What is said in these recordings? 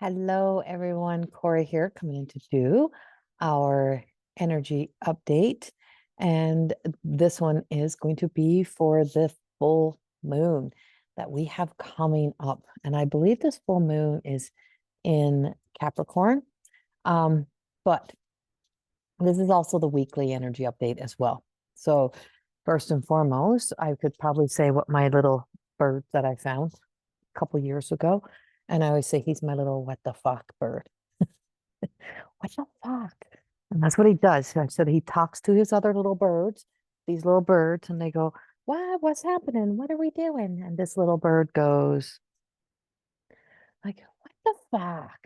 Hello, everyone. Corrie here, coming in to do our energy update. And this one is going to be for the full moon that we have coming up. And I believe this full moon is in Capricorn. But this is also the weekly energy update as well. So first and foremost, I could probably say what my little bird that I found a couple years ago. And I always say he's my little what the fuck bird. What the fuck? And that's what he does. I said he talks to his other little birds, these little birds, and they go, "What? What's happening? What are we doing?" And this little bird goes, like, "What the fuck?"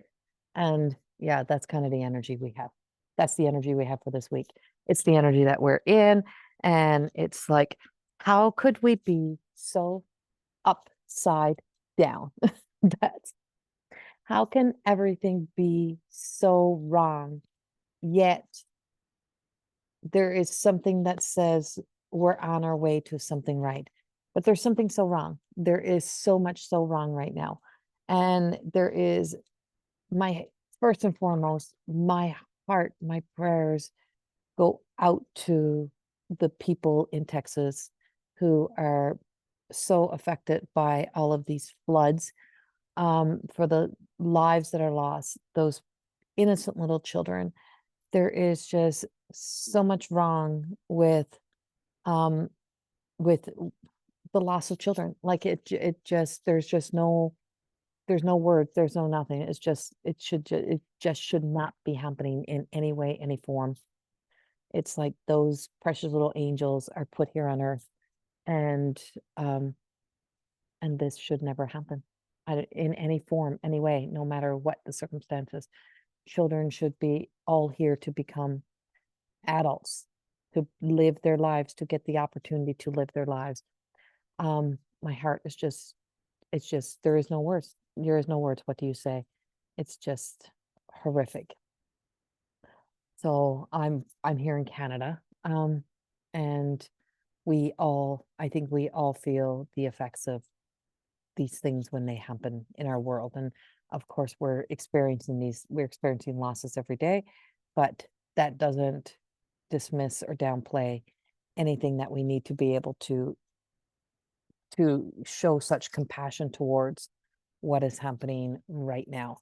And yeah, that's kind of the energy we have. That's the energy we have for this week. It's the energy that we're in. And it's like, how could we be so upside down? That's how can everything be so wrong, yet there is something that says we're on our way to something right. But there's something so wrong. There is so much so wrong right now. And there is my first and foremost, my heart, my prayers go out to the people in Texas who are so affected by all of these floods, for the lives that are lost, those innocent little children. There is just so much wrong um with the loss of children. Like it just there's no words, there's no nothing. It's just it just should not be happening in any way, any form. It's like those precious little angels are put here on earth, and um and this should never happen in any form, any way, no matter what the circumstances. Children should be all here to become adults, to live their lives, to get the opportunity to live their lives. My heart is just, it's just, there is no words. There is no words. What do you say? It's just horrific. So I'm here in Canada, and I think we all feel the effects of these things when they happen in our world. And of course, we're experiencing losses every day, but that doesn't dismiss or downplay anything that we need to be able to show such compassion towards what is happening right now.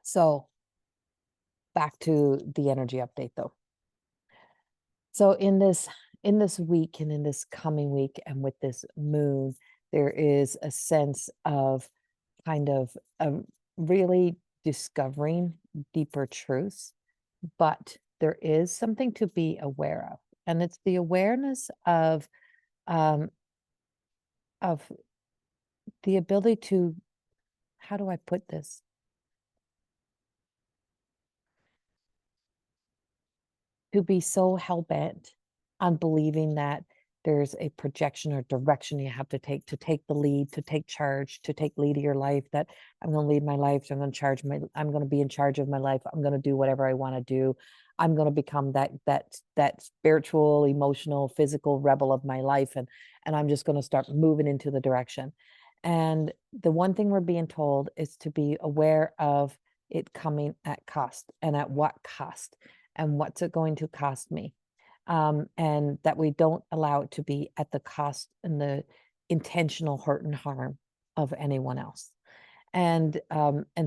So back to the energy update though. So in this week and in this coming week and with this moon, there is a sense of kind of really discovering deeper truths, but there is something to be aware of, and it's the awareness um, of the ability to, how do I put this? To be so hell-bent on believing that there's a projection or direction you have to take the lead, to take charge, to take lead of your life, that I'm going to lead my life, so I'm going to be in charge of my life. I'm going to do whatever I want to do. I'm going to become that spiritual, emotional, physical rebel of my life. And I'm just going to start moving into the direction. And the one thing we're being told is to be aware of it coming at cost, and at what cost, and what's it going to cost me, and that we don't allow it to be at the cost and the intentional hurt and harm of anyone else. And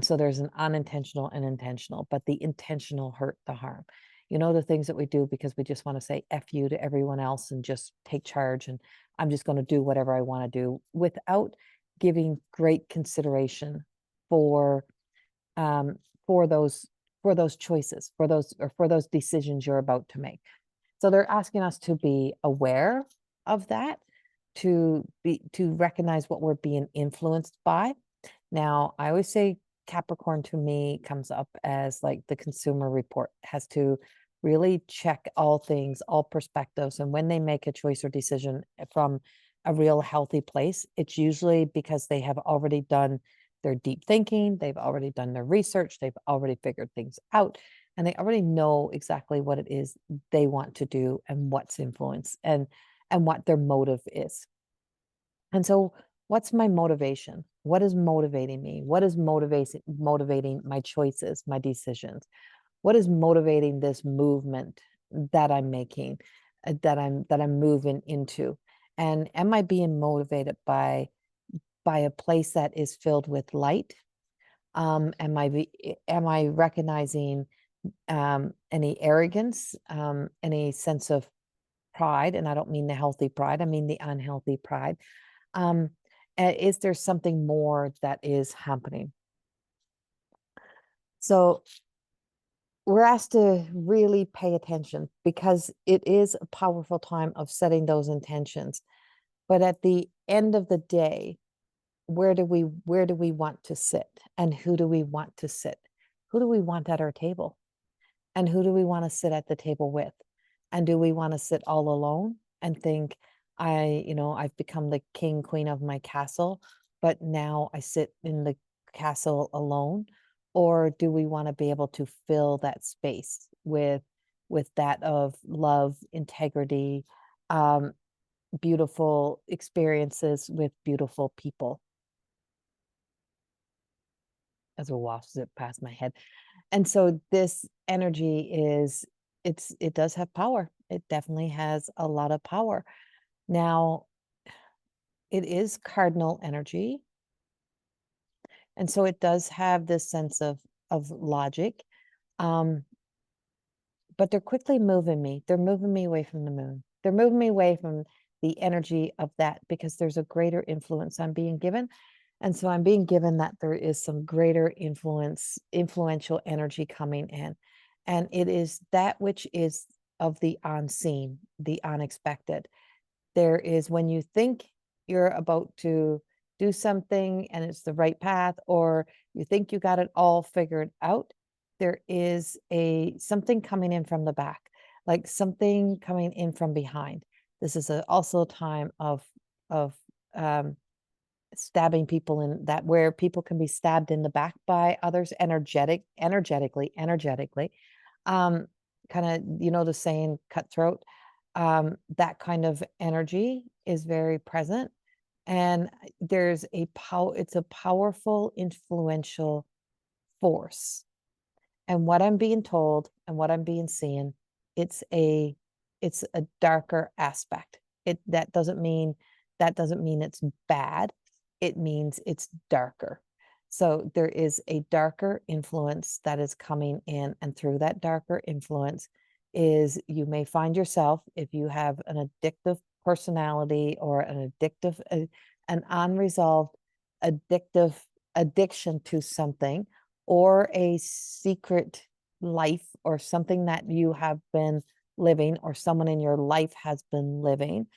so there's an unintentional and intentional, but the intentional hurt, the harm, the things that we do because we just want to say F you to everyone else and just take charge, and I'm just going to do whatever I want to do without giving great consideration for um for those choices, for those decisions you're about to make. So they're asking us to be aware of that, to recognize what we're being influenced by. Now, I always say Capricorn to me comes up as like the consumer report, has to really check all things, all perspectives. And when they make a choice or decision from a real healthy place, it's usually because they have already done their deep thinking, they've already done their research, they've already figured things out, and they already know exactly what it is they want to do and what's influence and what their motive is. And so what's my motivation? What is motivating me? What is motivating my choices, my decisions? What is motivating this movement that I'm making, that I'm moving into? And am I being motivated by a place that is filled with light? Am I recognizing any arrogance, any sense of pride? And I don't mean the healthy pride, I mean the unhealthy pride. Is there something more that is happening? So we're asked to really pay attention, because it is a powerful time of setting those intentions. But at the end of the day, where do we want to sit, and who do we want to sit? Who do we want at our table? And who do we want to sit at the table with? And do we want to sit all alone and think, I've become the king, queen of my castle, but now I sit in the castle alone? Or do we want to be able to fill that space with that of love, integrity, beautiful experiences with beautiful people? As a wasp zip past my head. And so this energy it does have power. It definitely has a lot of power. Now, it is cardinal energy. And so it does have this sense of logic. But they're quickly moving me. They're moving me away from the moon. They're moving me away from the energy of that, because there's a greater influence I'm being given. And so I'm being given that there is some greater influential energy coming in. And it is that which is of the unseen, the unexpected. There is, when you think you're about to do something and it's the right path, or you think you got it all figured out, there is something coming in from the back, like something coming in from behind. This is also a time of stabbing people in that, where people can be stabbed in the back by others energetically, kind of, the saying cutthroat, that kind of energy is very present. And there's it's a powerful, influential force. And what I'm being told and what I'm being seen, it's a darker aspect. That doesn't mean it's bad. It means it's darker. So there is a darker influence that is coming in, and through that darker influence is, you may find yourself, if you have an addictive personality, or an unresolved addiction to something, or a secret life, or something that you have been living, or someone in your life has been living,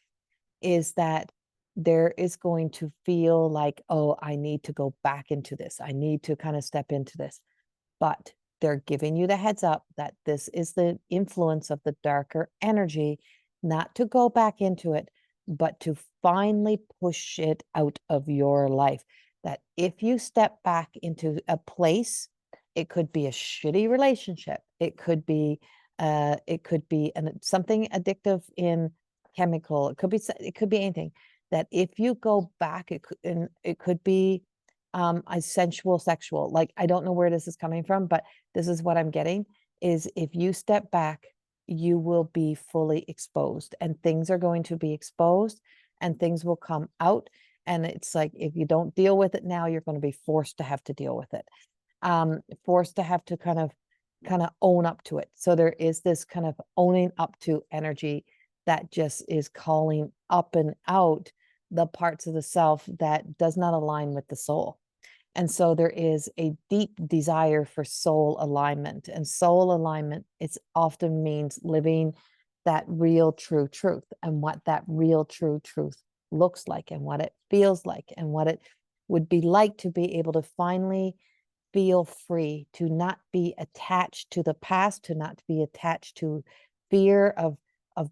is that there is going to feel like, oh, I need to go back into this. I need to kind of step into this. But they're giving you the heads up that this is the influence of the darker energy, not to go back into it, but to finally push it out of your life. That if you step back into a place, it could be a shitty relationship. It could be something addictive in chemical. It could be anything. That if you go back, it could be a sensual, sexual. Like, I don't know where this is coming from, but this is what I'm getting, is if you step back, you will be fully exposed, and things are going to be exposed, and things will come out. And it's like, if you don't deal with it now, you're going to be forced to have to deal with it. Forced to have to kind of own up to it. So there is this kind of owning up to energy that just is calling up and out the parts of the self that does not align with the soul. And so there is a deep desire for soul alignment. And soul alignment, it often means living that real true truth, and what that real true truth looks like, and what it feels like, and what it would be like to be able to finally feel free, to not be attached to the past, to not be attached to fear of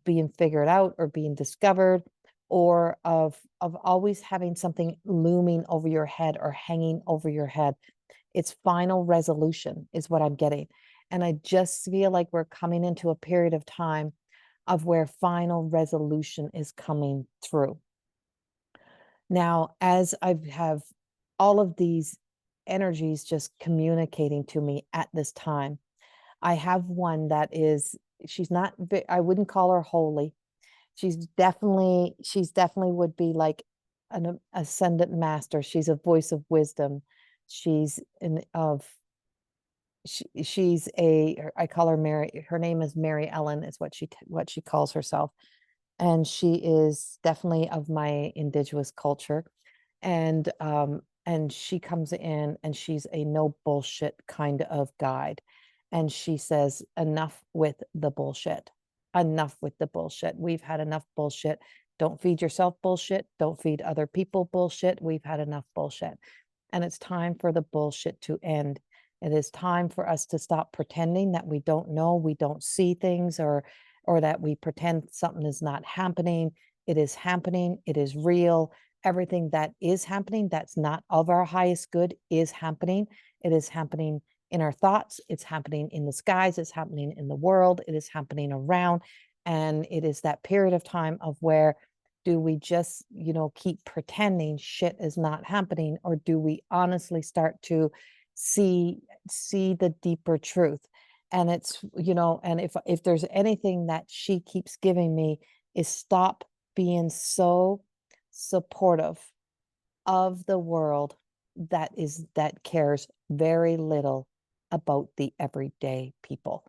being figured out, or being discovered, or of always having something looming over your head, or hanging over your head. It's final resolution is what I'm getting. And I just feel like we're coming into a period of time of where final resolution is coming through. Now, as I have all of these energies just communicating to me at this time. I have one that is, she's not, I wouldn't call her holy. She's definitely would be like an ascendant master. She's a voice of wisdom. She's she's I call her Mary. Her name is Mary Ellen, is what she calls herself. And she is definitely of my indigenous culture. And she comes in and she's a no bullshit kind of guide. And she says, enough with the bullshit. Enough with the bullshit. We've had enough bullshit. Don't feed yourself bullshit. Don't feed other people bullshit. We've had enough bullshit. And it's time for the bullshit to end. It is time for us to stop pretending that we don't know, we don't see things, or that we pretend something is not happening. It is happening. It is real. Everything that is happening that's not of our highest good is happening. It is happening in our thoughts. It's happening in the skies. It's happening in the world. It is happening around. And it is that period of time of where, do we just, keep pretending shit is not happening, or do we honestly start to see the deeper truth? And it's, and if there's anything that she keeps giving me, is stop being so supportive of the world that cares very little about the everyday people.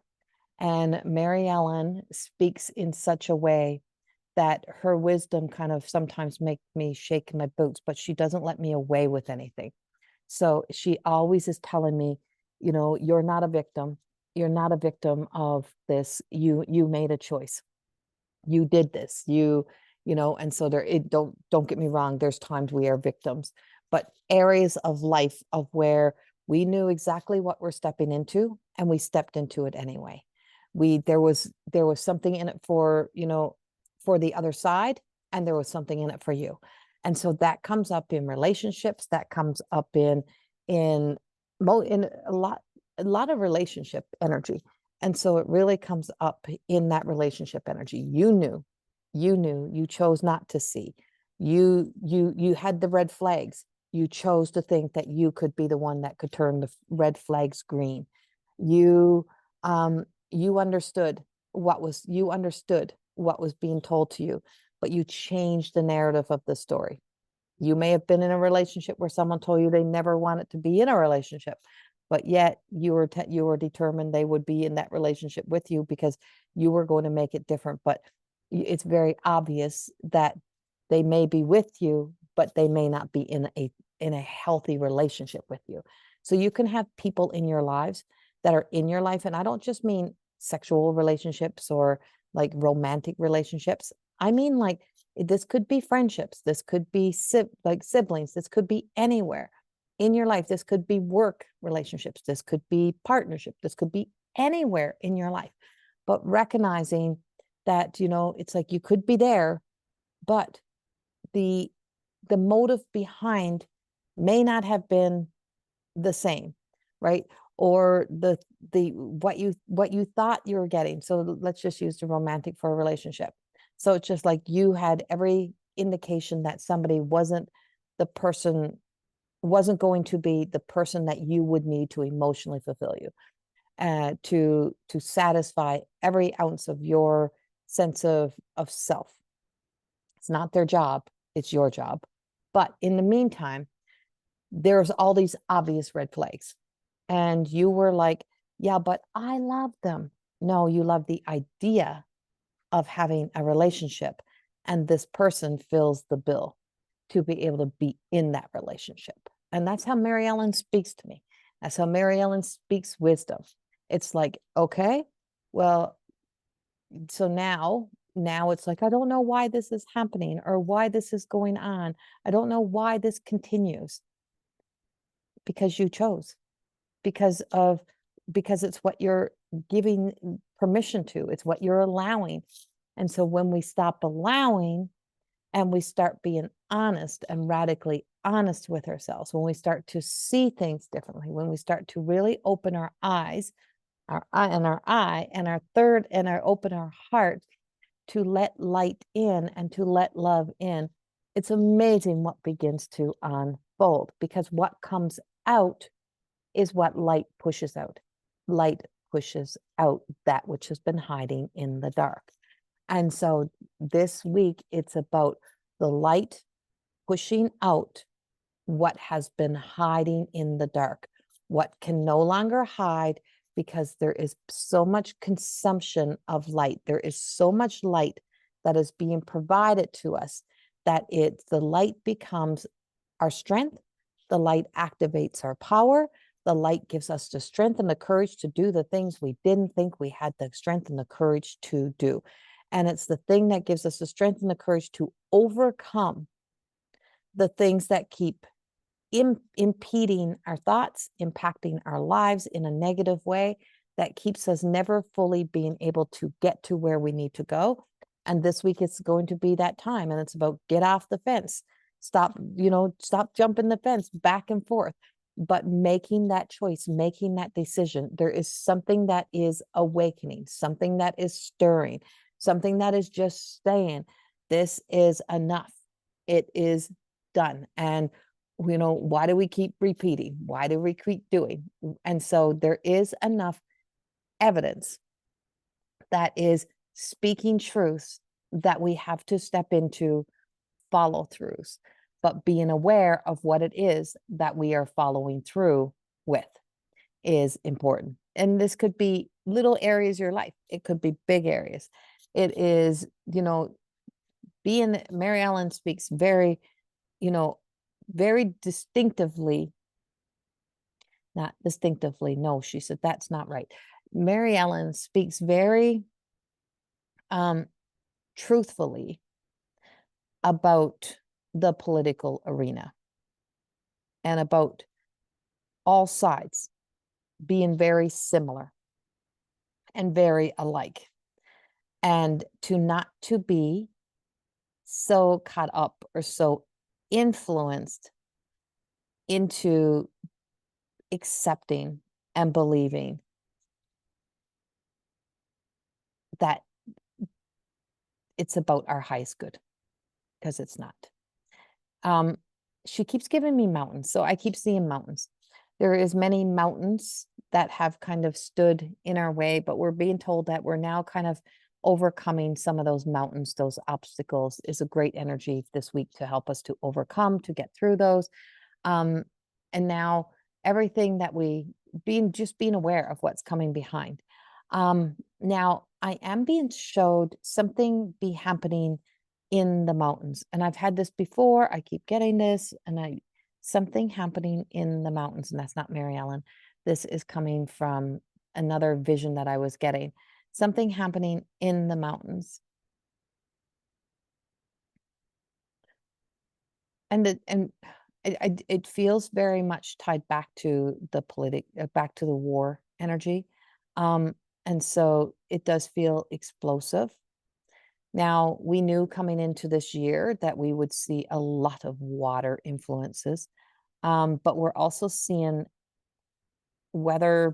And Mary Ellen speaks in such a way that her wisdom kind of sometimes makes me shake my boots, but she doesn't let me away with anything. So she always is telling me, you're not a victim. You're not a victim of this. You made a choice. You did this. And so don't get me wrong. There's times we are victims, but areas of life of where we knew exactly what we're stepping into and we stepped into it anyway. There was something in it for the other side, and there was something in it for you. And so that comes up in relationships, that comes up in a lot of relationship energy. And so it really comes up in that relationship energy. You chose not to see. You had the red flags. You chose to think that you could be the one that could turn the red flags green. You understood what was being told to you, but you changed the narrative of the story. You may have been in a relationship where someone told you they never wanted to be in a relationship, but yet you were determined they would be in that relationship with you because you were going to make it different. But it's very obvious that they may be with you, but they may not be in a healthy relationship with you. So you can have people in your lives that are in your life, and I don't just mean sexual relationships or like romantic relationships. I mean, like, this could be friendships. This could be like siblings. This could be anywhere in your life. This could be work relationships. This could be partnership. This could be anywhere in your life. But recognizing that, it's like you could be there, but the motive behind may not have been the same, right? Or the what you thought you were getting. So let's just use the romantic for a relationship. So it's just like you had every indication that somebody wasn't going to be the person that you would need to emotionally fulfill you, to satisfy every ounce of your sense of self. It's not their job, it's your job. But in the meantime, there's all these obvious red flags. And you were like, yeah, but I love them. No, you love the idea of having a relationship, and this person fills the bill to be able to be in that relationship. And that's how Mary Ellen speaks to me. That's how Mary Ellen speaks wisdom. It's like, okay, well, so now it's like, I don't know why this is happening or why this is going on. I don't know why this continues. Because you chose. Because it's what you're giving permission to. It's what you're allowing. And so when we stop allowing and we start being honest and radically honest with ourselves, when we start to see things differently, when we start to really open our eyes, our eye and our third, and open our heart to let light in and to let love in, it's amazing what begins to unfold, because what comes out is what light pushes out. Light pushes out that which has been hiding in the dark. And so this week, it's about the light pushing out what has been hiding in the dark, what can no longer hide, because there is so much consumption of light. There is so much light that is being provided to us that the light becomes our strength. The light activates our power. The light gives us the strength and the courage to do the things we didn't think we had the strength and the courage to do. And it's the thing that gives us the strength and the courage to overcome the things that keep impeding our thoughts, impacting our lives in a negative way, that keeps us never fully being able to get to where we need to go. And this week it's going to be that time. And it's about get off the fence. Stop jumping the fence back and forth, but making that choice, making that decision. There is something that is awakening, something that is stirring, something that is just saying, this is enough. It is done. And why do we keep repeating? Why do we keep doing? And so there is enough evidence that is speaking truths that we have to step into follow throughs, but being aware of what it is that we are following through with is important. And this could be little areas of your life. It could be big areas. It is, Mary Ellen speaks very, very distinctively, not distinctively. No, she said, that's not right. Mary Ellen speaks very truthfully about the political arena and about all sides being very similar and very alike, and not to be so caught up or so influenced into accepting and believing that it's about our highest good, because it's not. She keeps giving me mountains, so I keep seeing mountains. There is many mountains that have kind of stood in our way, but we're being told that we're now kind of overcoming some of those mountains. Those obstacles is a great energy this week to help us to overcome, to get through those. And now everything that just being aware of what's coming behind. Now I am being showed something be happening in the mountains, and I've had this before. I keep getting this, and something happening in the mountains, and that's not Mary Ellen. This is coming from another vision that I was getting. Something happening in the mountains. And it feels very much tied back to back to the war energy. And so it does feel explosive. Now, we knew coming into this year that we would see a lot of water influences, but we're also seeing weather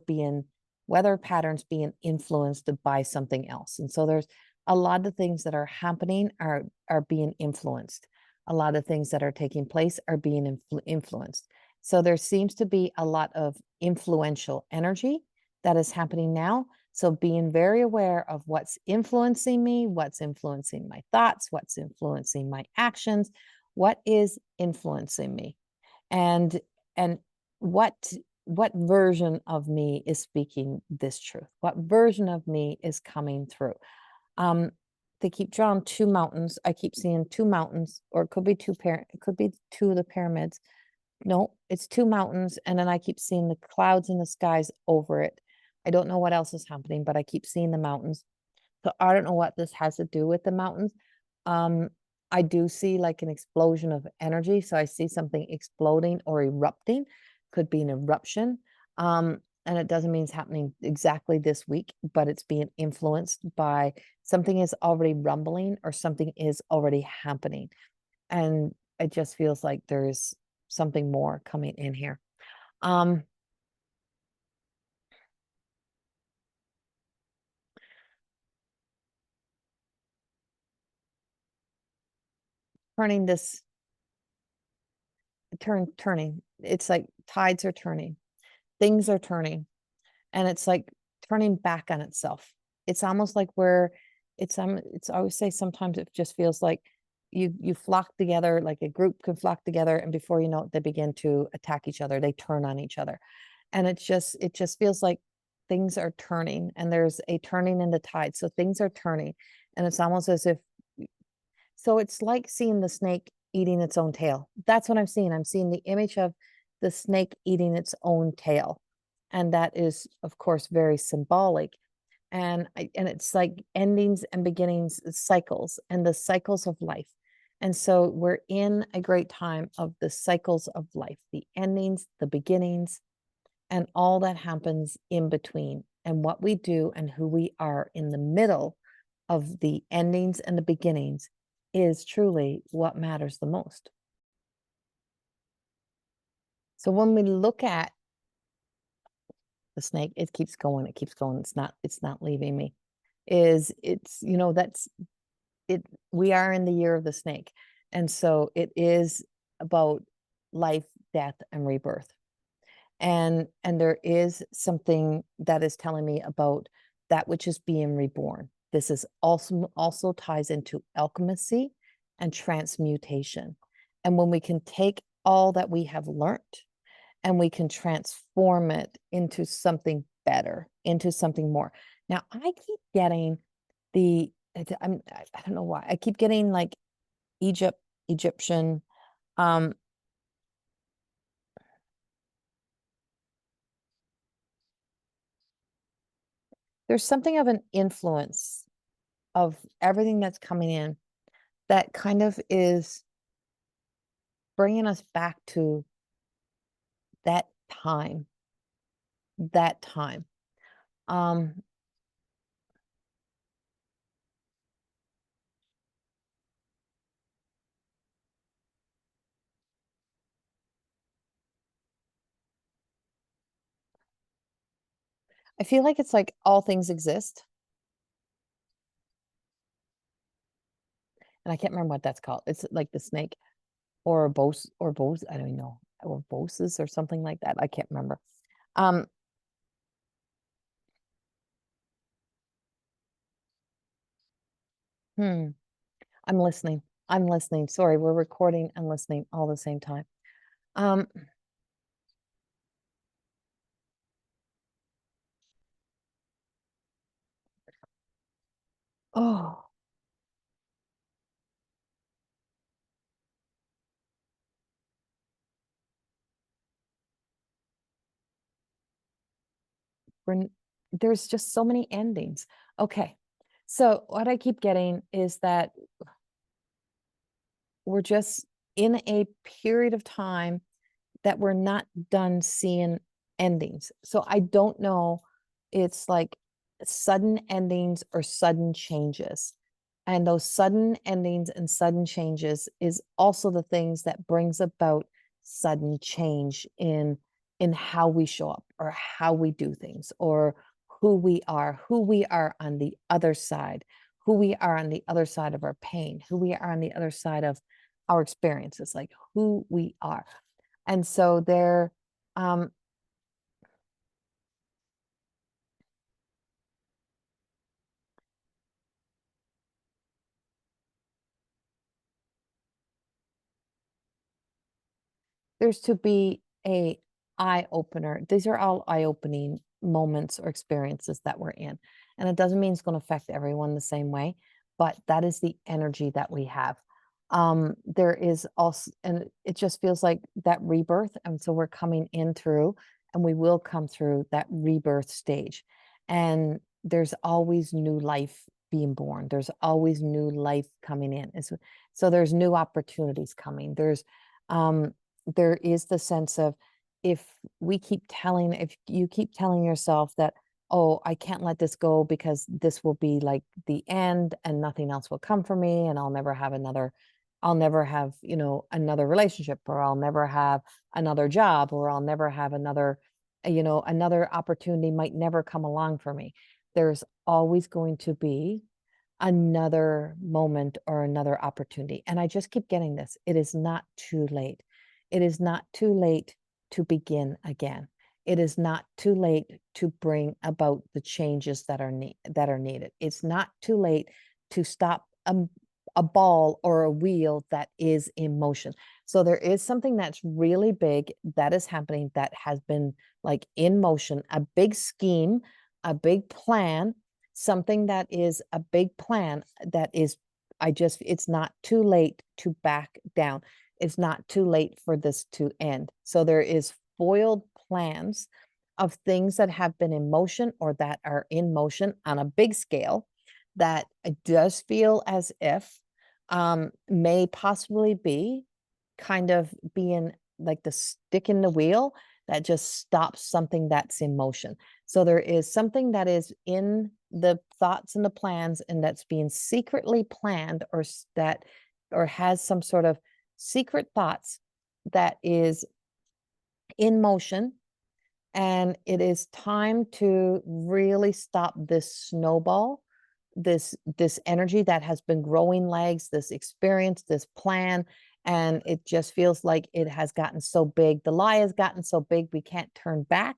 patterns being influenced by something else. And so there's a lot of things that are happening are being influenced. A lot of things that are taking place are being influenced. So there seems to be a lot of influential energy that is happening now. So being very aware of what's influencing me, what's influencing my thoughts, what's influencing my actions, what is influencing me, and what version of me is speaking this truth? What version of me is coming through? They keep drawing two mountains. I keep seeing two mountains, or it could be it could be two of the pyramids. No, it's two mountains, and then I keep seeing the clouds in the skies over it. I don't know what else is happening, but I keep seeing the mountains. So I don't know what this has to do with the mountains. I do see like an explosion of energy. So I see something exploding or erupting. Could be an eruption. And it doesn't mean it's happening exactly this week, but it's being influenced by something is already rumbling or something is already happening. And it just feels like there's something more coming in here. Turning this turning. It's like tides are turning, things are turning, and it's like turning back on itself. It's almost like it's I always say sometimes it just feels like you flock together, like a group can flock together, and before you know it, they begin to attack each other. They turn on each other. And it just feels like things are turning, and there's a turning in the tide. So things are turning, and it's almost as if, so it's like seeing the snake eating its own tail. That's what I'm seeing. I'm seeing the image of the snake eating its own tail. And that is, of course, very symbolic. And it's like endings and beginnings, cycles, and the cycles of life. And so we're in a great time of the cycles of life, the endings, the beginnings, and all that happens in between, and what we do and who we are in the middle of the endings and the beginnings is truly what matters the most. So when we look at the snake, it keeps going, it keeps going. It's not leaving me. It's, that's it. We are in the year of the snake. And so it is about life, death, and rebirth. And there is something that is telling me about that which is being reborn. This is also ties into alchemy and transmutation. And when we can take all that we have learned and we can transform it into something better, into something more. Now, I keep getting I don't know why, I keep getting like Egyptian, there's something of an influence of everything that's coming in that kind of is bringing us back to that time, that time. I feel like it's like all things exist. And I can't remember what that's called. It's like the snake or a bose, I don't know, or boses or something like that. I can't remember. Um, hmm, I'm listening. I'm listening. Sorry, we're recording and listening all the same time. Um, oh, we're, there's just so many endings. Okay. So what I keep getting is that we're just in a period of time that we're not done seeing endings. So I don't know, it's like sudden endings or sudden changes. And those sudden endings and sudden changes is also the things that brings about sudden change in how we show up or how we do things or who we are on the other side, who we are on the other side of our pain, who we are on the other side of our experiences, like who we are. And so um, there's to be a eye opener. These are all eye opening moments or experiences that we're in. And it doesn't mean it's going to affect everyone the same way, but that is the energy that we have. There is also, and it just feels like that rebirth. And so we're coming in through, and we will come through that rebirth stage. And there's always new life being born. There's always new life coming in. So there's new opportunities coming. Um, there is the sense of, if if you keep telling yourself that, oh, I can't let this go because this will be like the end and nothing else will come for me, and I'll never have, another relationship, or I'll never have another job, or I'll never have another opportunity might never come along for me. There's always going to be another moment or another opportunity. And I just keep getting this. It is not too late. It is not too late to begin again. It is not too late to bring about the changes that are needed. It's not too late to stop a ball or a wheel that is in motion. So there is something that's really big that is happening, that has been like in motion, a big scheme, a big plan, something that is a big plan that is, it's not too late to back down. It's not too late for this to end. So there is foiled plans of things that have been in motion or that are in motion on a big scale, that it does feel as if may possibly be kind of being like the stick in the wheel that just stops something that's in motion. So there is something that is in the thoughts and the plans, and that's being secretly planned, or has some sort of secret thoughts that is in motion. And it is time to really stop this snowball, this energy that has been growing legs, this experience, this plan. And it just feels like it has gotten so big. The lie has gotten so big, we can't turn back.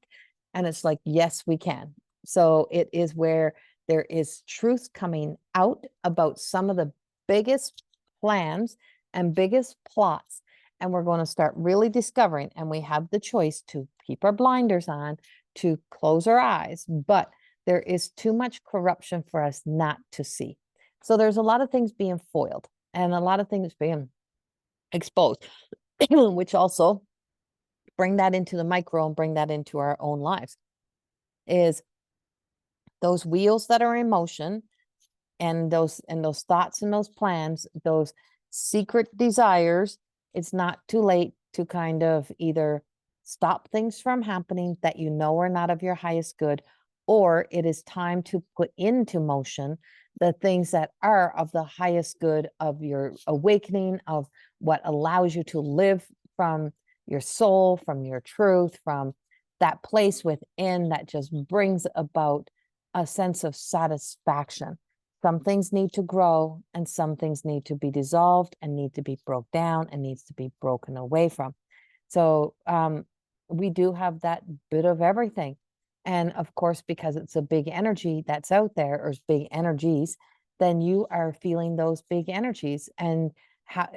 And it's like, yes, we can. So it is where there is truth coming out about some of the biggest plans and biggest plots. And we're going to start really discovering, and we have the choice to keep our blinders on, to close our eyes, but there is too much corruption for us not to see. So there's a lot of things being foiled and a lot of things being exposed, which also bring that into the micro and bring that into our own lives, is those wheels that are in motion, and those thoughts and those plans, those secret desires. It's not too late to kind of either stop things from happening that you know are not of your highest good, or it is time to put into motion the things that are of the highest good, of your awakening, of what allows you to live from your soul, from your truth, from that place within that just brings about a sense of satisfaction. Some things need to grow, and some things need to be dissolved and need to be broke down and needs to be broken away from. So we do have that bit of everything. And of course, because it's a big energy that's out there, or big energies, then you are feeling those big energies. And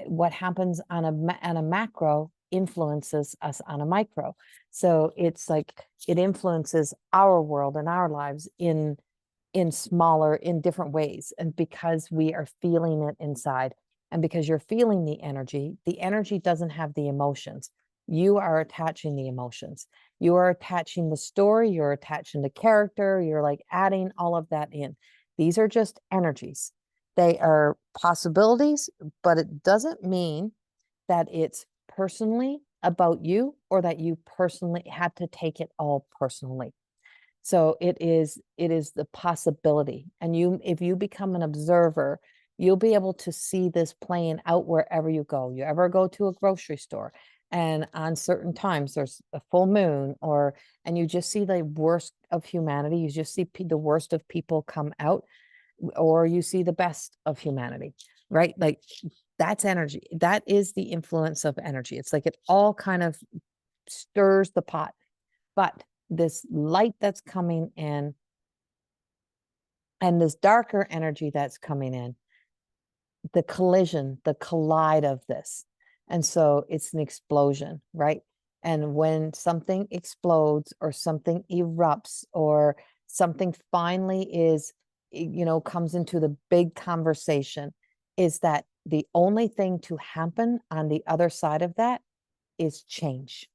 what happens on a macro influences us on a micro. So it's like it influences our world and our lives in different ways. And because we are feeling it inside, and because you're feeling the energy doesn't have the emotions. You are attaching the emotions. You are attaching the story, you're attaching the character, you're like adding all of that in. These are just energies. They are possibilities, but it doesn't mean that it's personally about you, or that you personally have to take it all personally. So it is the possibility. And if you become an observer, you'll be able to see this playing out wherever you go. You ever go to a grocery store, and on certain times there's a full moon, and you just see the worst of humanity. You just see the worst of people come out, or you see the best of humanity, right? Like that's energy. That is the influence of energy. It's like it all kind of stirs the pot. But this light that's coming in and this darker energy that's coming in, the collide of this. And so it's an explosion, right? And when something explodes or something erupts or something finally is, comes into the big conversation, is that the only thing to happen on the other side of that is change.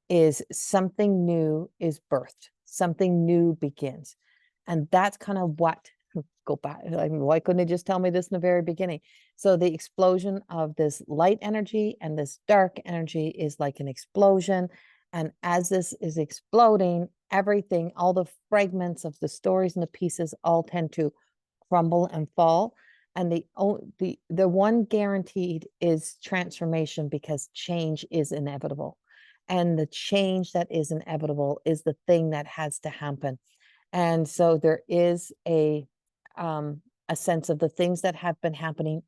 Is something new is birthed, something new begins. And that's kind of what, go back, like, why couldn't they just tell me this in the very beginning? So the explosion of this light energy and this dark energy is like an explosion. And as this is exploding, everything, all the fragments of the stories and the pieces all tend to crumble and fall. And the one guaranteed is transformation, because change is inevitable. And the change that is inevitable is the thing that has to happen. And so there is a sense of the things that have been happening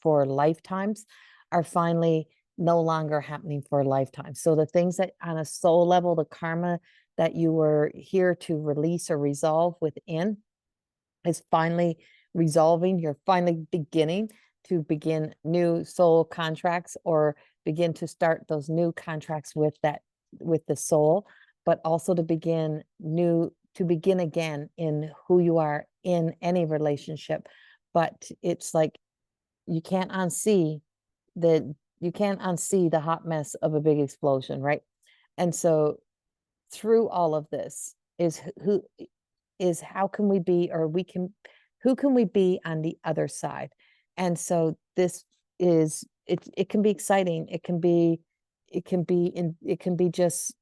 for lifetimes are finally no longer happening for a lifetime. So the things that on a soul level, the karma that you were here to release or resolve within is finally resolving. You're finally beginning to begin new soul contracts, or begin to start those new contracts with the soul, but also to begin again in who you are in any relationship. But it's like you can't unsee the hot mess of a big explosion, right? And so through all of this is how can we be, or who can we be on the other side? And so this is it can be exciting. It can be just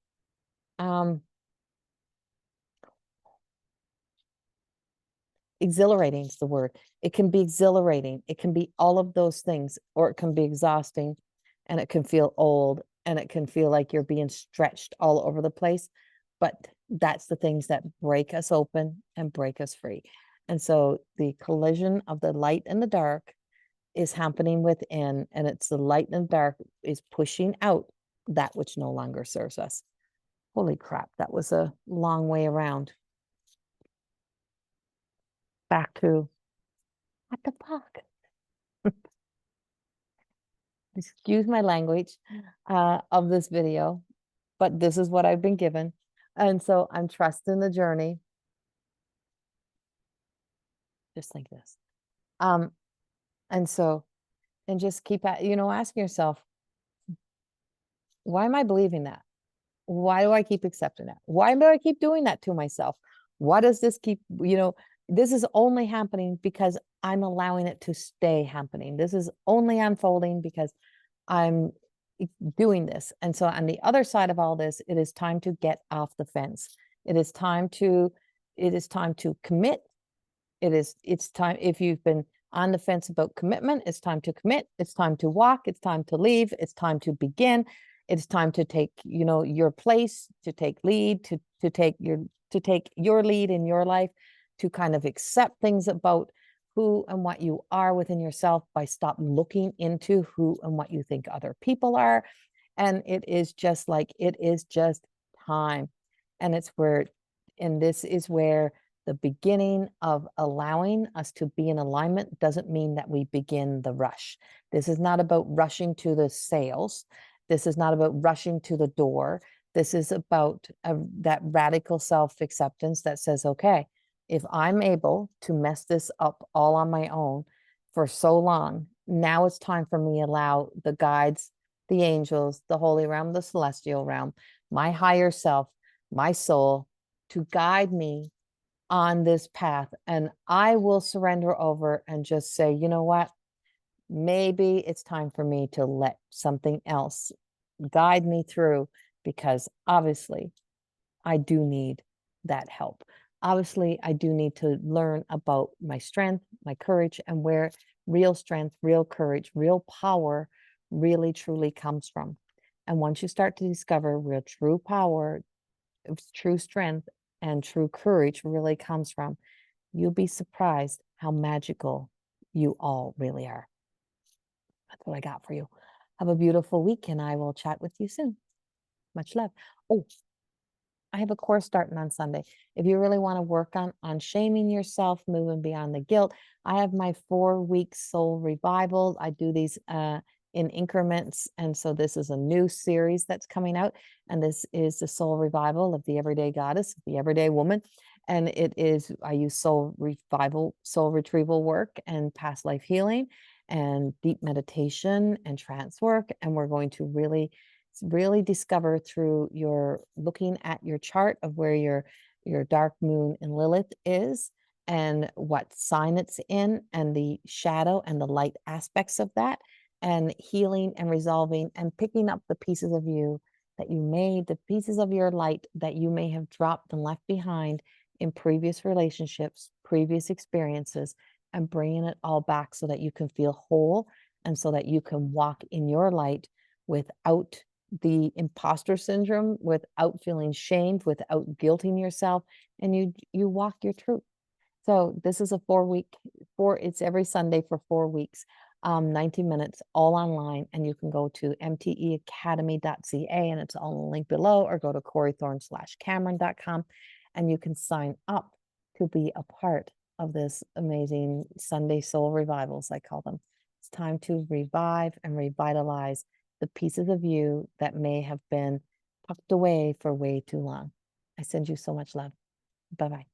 exhilarating is the word. It can be exhilarating. It can be all of those things, or it can be exhausting, and it can feel old, and it can feel like you're being stretched all over the place. But that's the things that break us open and break us free. And so the collision of the light and the dark is happening within, and it's the light and dark is pushing out that which no longer serves us. Holy crap, that was a long way around. Back to what the fuck? Excuse my language of this video, but this is what I've been given. And so I'm trusting the journey. Just like this. And so, and just keep asking yourself, why am I believing that? Why do I keep accepting that? Why do I keep doing that to myself? Why does this keep, this is only happening because I'm allowing it to stay happening. This is only unfolding because I'm doing this. And so on the other side of all this, it is time to get off the fence. It is time to commit. It's time, if you've been on the fence about commitment, it's time to commit. It's time to walk. It's time to leave. It's time to begin. It's time to take, your place, to take lead, to take your lead in your life, to kind of accept things about who and what you are within yourself, by stop looking into who and what you think other people are. And it is just time. And this is where the beginning of allowing us to be in alignment doesn't mean that we begin the rush. This is not about rushing to the sales. This is not about rushing to the door. This is about that radical self-acceptance that says, okay, if I'm able to mess this up all on my own for so long, now it's time for me to allow the guides, the angels, the holy realm, the celestial realm, my higher self, my soul, to guide me on this path. And I will surrender over and just say, you know what? Maybe it's time for me to let something else guide me through, because obviously I do need that help. Obviously, I do need to learn about my strength, my courage, and where real strength, real courage, real power really truly comes from. And once you start to discover where true power, true strength, and true courage really comes from, you'll be surprised how magical you all really are. That's what I got for you. Have a beautiful week, and I will chat with you soon. Much love. Oh, I have a course starting on Sunday. If you really want to work on shaming yourself, moving beyond the guilt, I have my 4-week soul revival. I do these in increments. And so this is a new series that's coming out. And this is the soul revival of the everyday goddess, the everyday woman. And I use soul retrieval work and past life healing and deep meditation and trance work. And we're going to really discover through your looking at your chart of where your dark moon in Lilith is, and what sign it's in, and the shadow and the light aspects of that, and healing and resolving and picking up the pieces of you the pieces of your light that you may have dropped and left behind in previous relationships, previous experiences, and bringing it all back so that you can feel whole, and so that you can walk in your light without the imposter syndrome, without feeling shamed, without guilting yourself, and you walk your truth. So this is a 4-week, it's every Sunday for 4 weeks. 90 minutes, all online, and you can go to mteacademy.ca, and it's all in the link below, or go to corriethorne.cameron.com, and you can sign up to be a part of this amazing Sunday soul revivals, I call them. It's time to revive and revitalize the pieces of you that may have been tucked away for way too long. I send you so much love. Bye-bye.